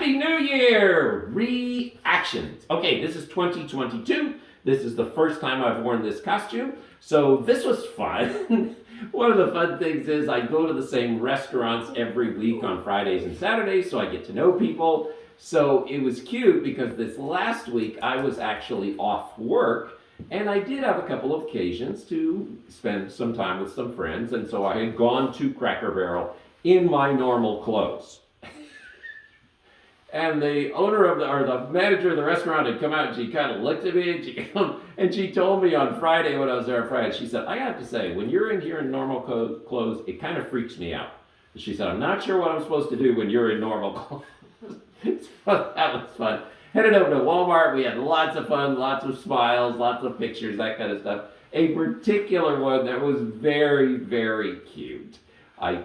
Happy New Year! Reactions. Okay, this is 2022. This is the first time I've worn this costume, so this was fun. One of the fun things is I go to the same restaurants every week on Fridays and Saturdays, so I get to know people. So it was cute because this last week I was actually off work, and I did have a couple of occasions to spend some time with some friends, and so I had gone to Cracker Barrel in my normal clothes. And the owner of or the manager of the restaurant had come out and she kind of looked at me and she told me on Friday when I was there on Friday, she said, I have to say, when you're in here in normal clothes, it kind of freaks me out. She said, I'm not sure what I'm supposed to do when you're in normal clothes. So that was fun. Headed over to Walmart, we had lots of fun, lots of smiles, lots of pictures, that kind of stuff. A particular one that was very, very cute. I'm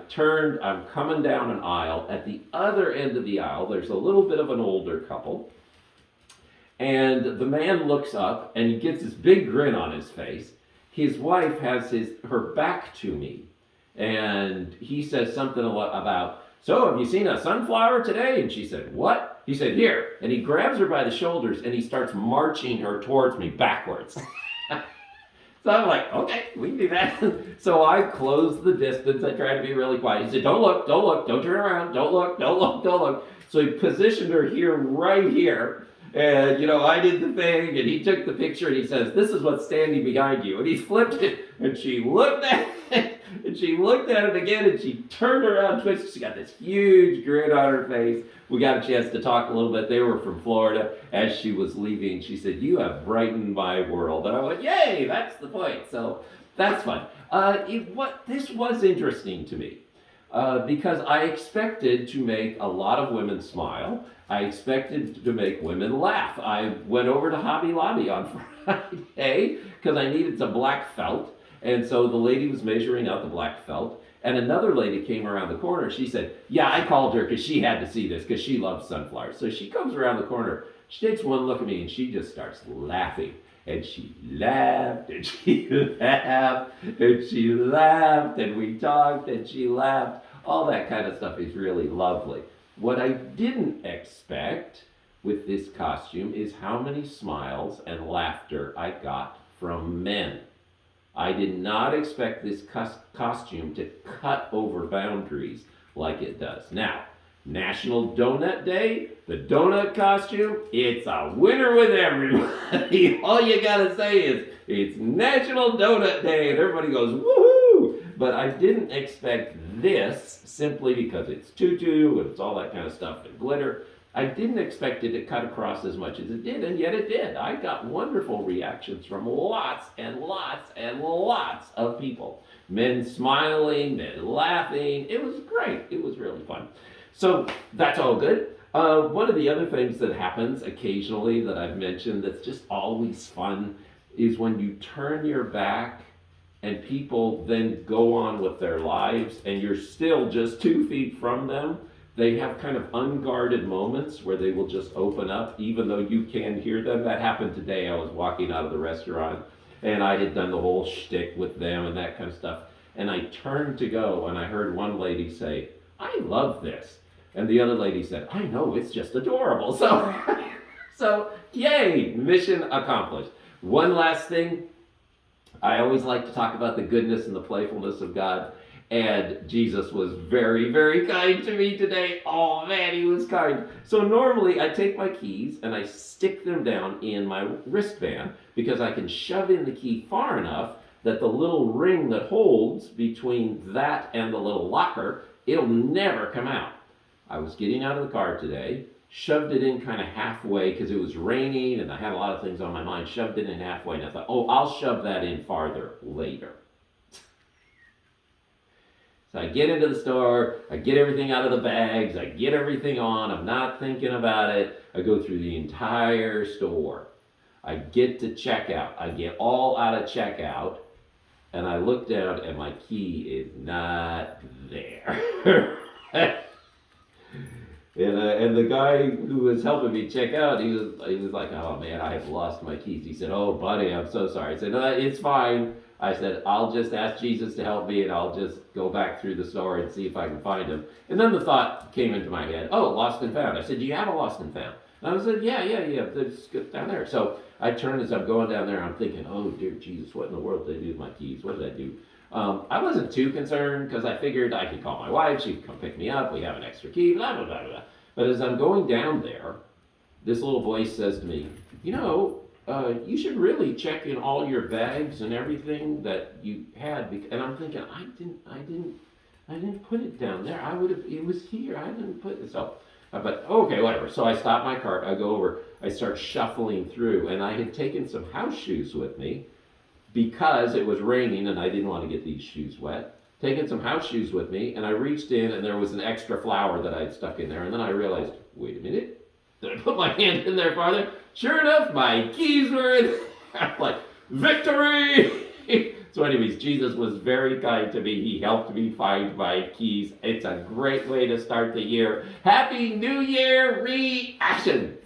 coming down an aisle. At the other end of the aisle, there's a little bit of an older couple. And the man looks up and he gets this big grin on his face. His wife has her back to me. And he says something about, so have you seen a sunflower today? And she said, what? He said, here. And he grabs her by the shoulders and he starts marching her towards me backwards. So I'm like, okay, we can do that. So I closed the distance. I tried to be really quiet. He said, don't look, don't turn around, don't look. So he positioned her here, right here. And, I did the thing, and he took the picture, and he says, this is what's standing behind you. And he flipped it, and she looked at it, and she looked at it again, and she turned around, twisted. She got this huge grin on her face. We got a chance to talk a little bit. They were from Florida. As she was leaving, she said, you have brightened my world. And I went, yay, that's the point. So that's fun. This was interesting to me. Because I expected to make a lot of women smile. I expected to make women laugh. I went over to Hobby Lobby on Friday because I needed some black felt. And so the lady was measuring out the black felt. And another lady came around the corner. She said, yeah, I called her because she had to see this because she loves sunflowers. So she comes around the corner. She takes one look at me and she just starts laughing. And she laughed, and she laughed, and she laughed, and we talked, and she laughed. All that kind of stuff is really lovely. What I didn't expect with this costume is how many smiles and laughter I got from men. I did not expect this costume to cut over boundaries like it does. Now, National Donut Day, the donut costume, it's a winner with everybody. All you gotta say is, it's National Donut Day, and everybody goes, woohoo! But I didn't expect this, simply because it's tutu, and it's all that kind of stuff, and glitter. I didn't expect it to cut across as much as it did, and yet it did. I got wonderful reactions from lots and lots and lots of people. Men smiling, men laughing. It was great. It was really fun. So that's all good. One of the other things that happens occasionally that I've mentioned that's just always fun is when you turn your back and people then go on with their lives and you're still just 2 feet from them. They have kind of unguarded moments where they will just open up even though you can hear them. That happened today. I was walking out of the restaurant and I had done the whole shtick with them and that kind of stuff. And I turned to go and I heard one lady say, I love this. And the other lady said, I know, it's just adorable. So yay, mission accomplished. One last thing, I always like to talk about the goodness and the playfulness of God. And Jesus was very, very kind to me today. Oh man, he was kind. So normally I take my keys and I stick them down in my wristband because I can shove in the key far enough that the little ring that holds between that and the little locker, it'll never come out. I was getting out of the car today, shoved it in kind of halfway because it was raining and I had a lot of things on my mind, shoved it in halfway and I thought, oh, I'll shove that in farther later. So I get into the store, I get everything out of the bags, I get everything on, I'm not thinking about it. I go through the entire store. I get to checkout, I get all out of checkout, and I look down and my key is not there. And the guy who was helping me check out, he was like, oh man, I have lost my keys. He said, oh buddy, I'm so sorry. I said, no, it's fine. I said, I'll just ask Jesus to help me and I'll just go back through the store and see if I can find him. And then the thought came into my head, oh, lost and found. I said, do you have a lost and found? And I said, yeah, it's down there. So I turned as I'm going down there, I'm thinking, oh, dear Jesus, what in the world did I do with my keys? What did I do? I wasn't too concerned because I figured I could call my wife, she could come pick me up, we have an extra key, blah, blah, blah, blah. But as I'm going down there, this little voice says to me, you should really check in all your bags and everything that you had. And I'm thinking, I didn't put it down there. It was here. I didn't put it. So, but okay, whatever. So I stop my cart. I go over. I start shuffling through, and I had taken some house shoes with me because it was raining and I didn't want to get these shoes wet. Taken some house shoes with me, and I reached in, and there was an extra flower that I had stuck in there. And then I realized, wait a minute. Did I put my hand in there farther? Sure enough, my keys were in. I'm like, victory! So anyways, Jesus was very kind to me. He helped me find my keys. It's a great way to start the year. Happy New Year reaction!